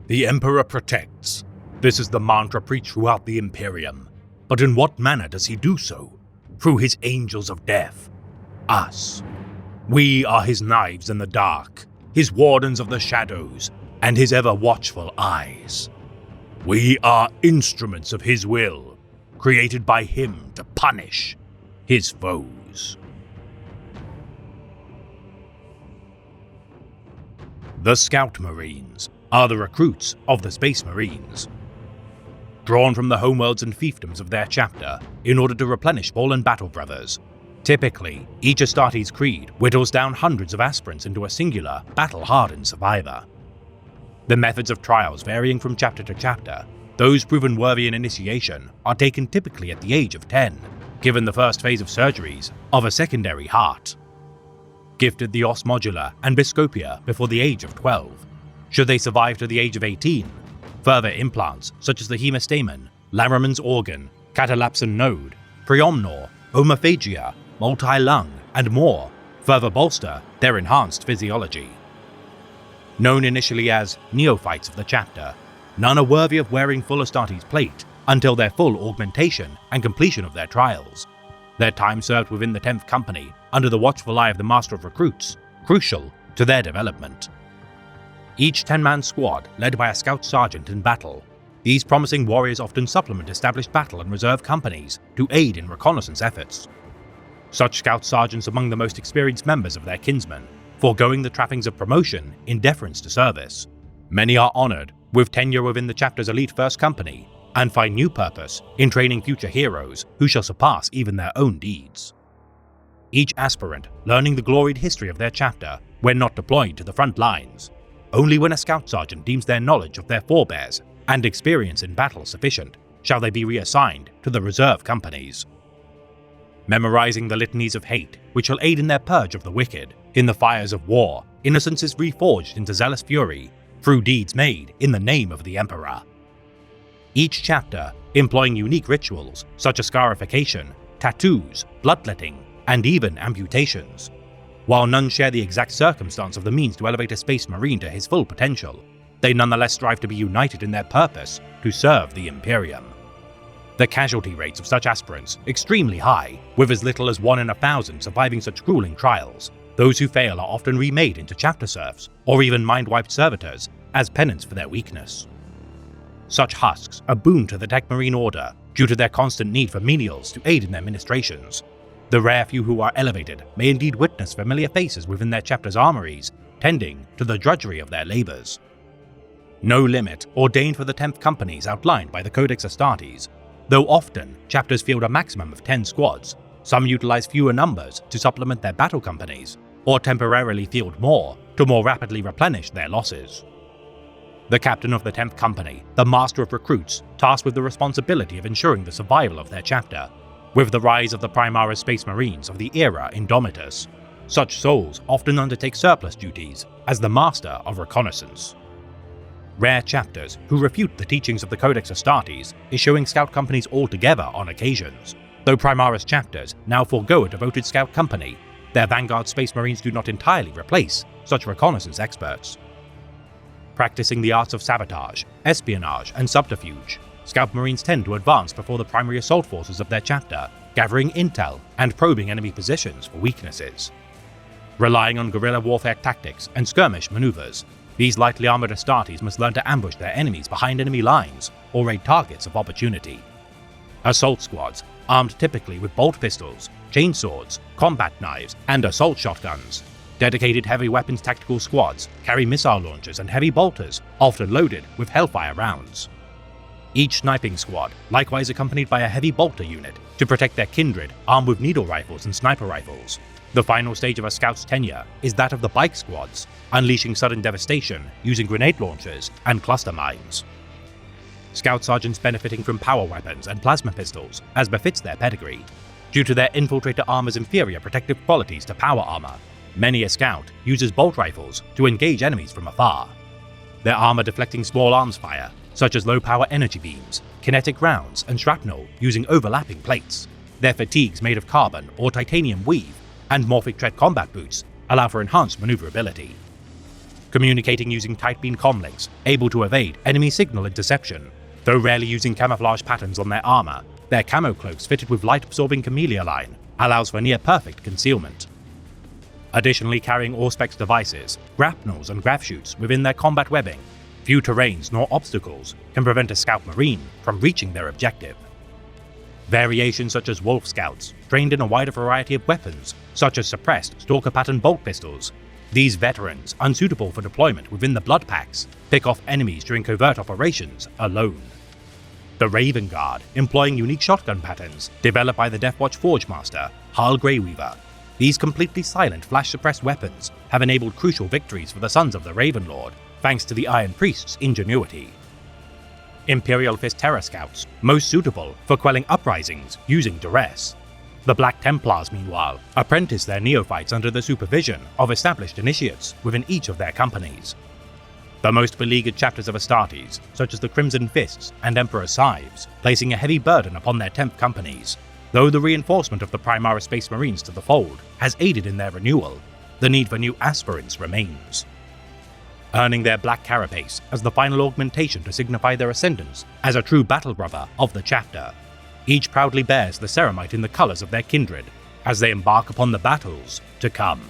The Emperor protects. This is the mantra preached throughout the Imperium. But in what manner does he do so? Through his angels of death. Us. We are his knives in the dark, his wardens of the shadows, and his ever-watchful eyes. We are instruments of his will, created by him to punish his foes. The Scout Marines are the recruits of the Space Marines. Drawn from the homeworlds and fiefdoms of their chapter in order to replenish fallen battle brothers, typically each Astartes creed whittles down hundreds of aspirants into a singular, battle-hardened survivor. The methods of trials varying from chapter to chapter, those proven worthy in initiation are taken typically at the age of 10, given the first phase of surgeries of a secondary heart. Gifted the Os Modular and Biscopia before the age of 12. Should they survive to the age of 18, further implants such as the Hemestamen, Laraman's Organ, Catalapsan Node, Preomnor, Homophagia, Multi-Lung, and more further bolster their enhanced physiology. Known initially as neophytes of the chapter, none are worthy of wearing full Astartes plate until their full augmentation and completion of their trials. Their time served within the 10th Company under the watchful eye of the Master of Recruits, crucial to their development. Each 10-man squad led by a scout sergeant in battle, these promising warriors often supplement established battle and reserve companies to aid in reconnaissance efforts. Such scout sergeants among the most experienced members of their kinsmen, foregoing the trappings of promotion in deference to service. Many are honored with tenure within the chapter's elite First Company, and find new purpose in training future heroes who shall surpass even their own deeds. Each aspirant learning the gloried history of their chapter when not deployed to the front lines. Only when a scout sergeant deems their knowledge of their forebears and experience in battle sufficient shall they be reassigned to the reserve companies. Memorizing the litanies of hate which shall aid in their purge of the wicked, in the fires of war, innocence is reforged into zealous fury through deeds made in the name of the Emperor. Each chapter employing unique rituals such as scarification, tattoos, bloodletting, and even amputations. While none share the exact circumstance of the means to elevate a Space Marine to his full potential, they nonetheless strive to be united in their purpose to serve the Imperium. The casualty rates of such aspirants extremely high, with as little as 1 in 1,000 surviving such grueling trials. Those who fail are often remade into chapter serfs, or even mind-wiped servitors, as penance for their weakness. Such husks are boon to the Tech Marine Order due to their constant need for menials to aid in their ministrations. The rare few who are elevated may indeed witness familiar faces within their chapter's armories, tending to the drudgery of their labors. No limit ordained for the 10th companies outlined by the Codex Astartes. Though often chapters field a maximum of 10 squads, some utilize fewer numbers to supplement their battle companies, or temporarily field more to more rapidly replenish their losses. The captain of the 10th Company, the Master of Recruits, tasked with the responsibility of ensuring the survival of their chapter. With the rise of the Primaris Space Marines of the era Indomitus, such souls often undertake surplus duties as the Master of Reconnaissance. Rare chapters who refute the teachings of the Codex Astartes, issuing scout companies altogether on occasions. Though Primaris chapters now forego a devoted scout company, their vanguard Space Marines do not entirely replace such reconnaissance experts. Practicing the arts of sabotage, espionage, and subterfuge, Scout Marines tend to advance before the primary assault forces of their chapter, gathering intel and probing enemy positions for weaknesses. Relying on guerrilla warfare tactics and skirmish maneuvers, these lightly armored Astartes must learn to ambush their enemies behind enemy lines or raid targets of opportunity. Assault squads, armed typically with bolt pistols, chainswords, combat knives, and assault shotguns. Dedicated heavy weapons tactical squads carry missile launchers and heavy bolters, often loaded with Hellfire rounds. Each sniping squad likewise accompanied by a heavy bolter unit to protect their kindred armed with needle rifles and sniper rifles. The final stage of a scout's tenure is that of the bike squads, unleashing sudden devastation using grenade launchers and cluster mines. Scout sergeants benefiting from power weapons and plasma pistols, as befits their pedigree. Due to their infiltrator armor's inferior protective qualities to power armor, many a scout uses bolt rifles to engage enemies from afar. Their armor deflecting small arms fire, such as low-power energy beams, kinetic rounds, and shrapnel using overlapping plates. Their fatigues made of carbon or titanium weave, and morphic tread combat boots allow for enhanced maneuverability. communicating using tight beam comlinks, able to evade enemy signal interception. Though rarely using camouflage patterns on their armor, their camo cloaks fitted with light-absorbing camellia line allows for near-perfect concealment. Additionally, carrying Auspex devices, grapnels and grav chutes within their combat webbing, few terrains nor obstacles can prevent a Scout Marine from reaching their objective. Variations such as Wolf Scouts, trained in a wider variety of weapons, such as suppressed Stalker pattern bolt pistols. These veterans, unsuitable for deployment within the Blood Packs, pick off enemies during covert operations alone. The Raven Guard, employing unique shotgun patterns developed by the Deathwatch Forge Master, Harl Greyweaver. These completely silent flash-suppressed weapons have enabled crucial victories for the Sons of the Ravenlord, thanks to the Iron Priest's ingenuity. Imperial Fist Terror Scouts, most suitable for quelling uprisings using duress. The Black Templars, meanwhile, apprentice their neophytes under the supervision of established initiates within each of their companies. The most beleaguered chapters of Astartes, such as the Crimson Fists and Emperor Scythes, placing a heavy burden upon their 10th companies. Though the reinforcement of the Primaris Space Marines to the fold has aided in their renewal, the need for new aspirants remains. Earning their black carapace as the final augmentation to signify their ascendance as a true battle brother of the chapter. Each proudly bears the ceramite in the colours of their kindred as they embark upon the battles to come.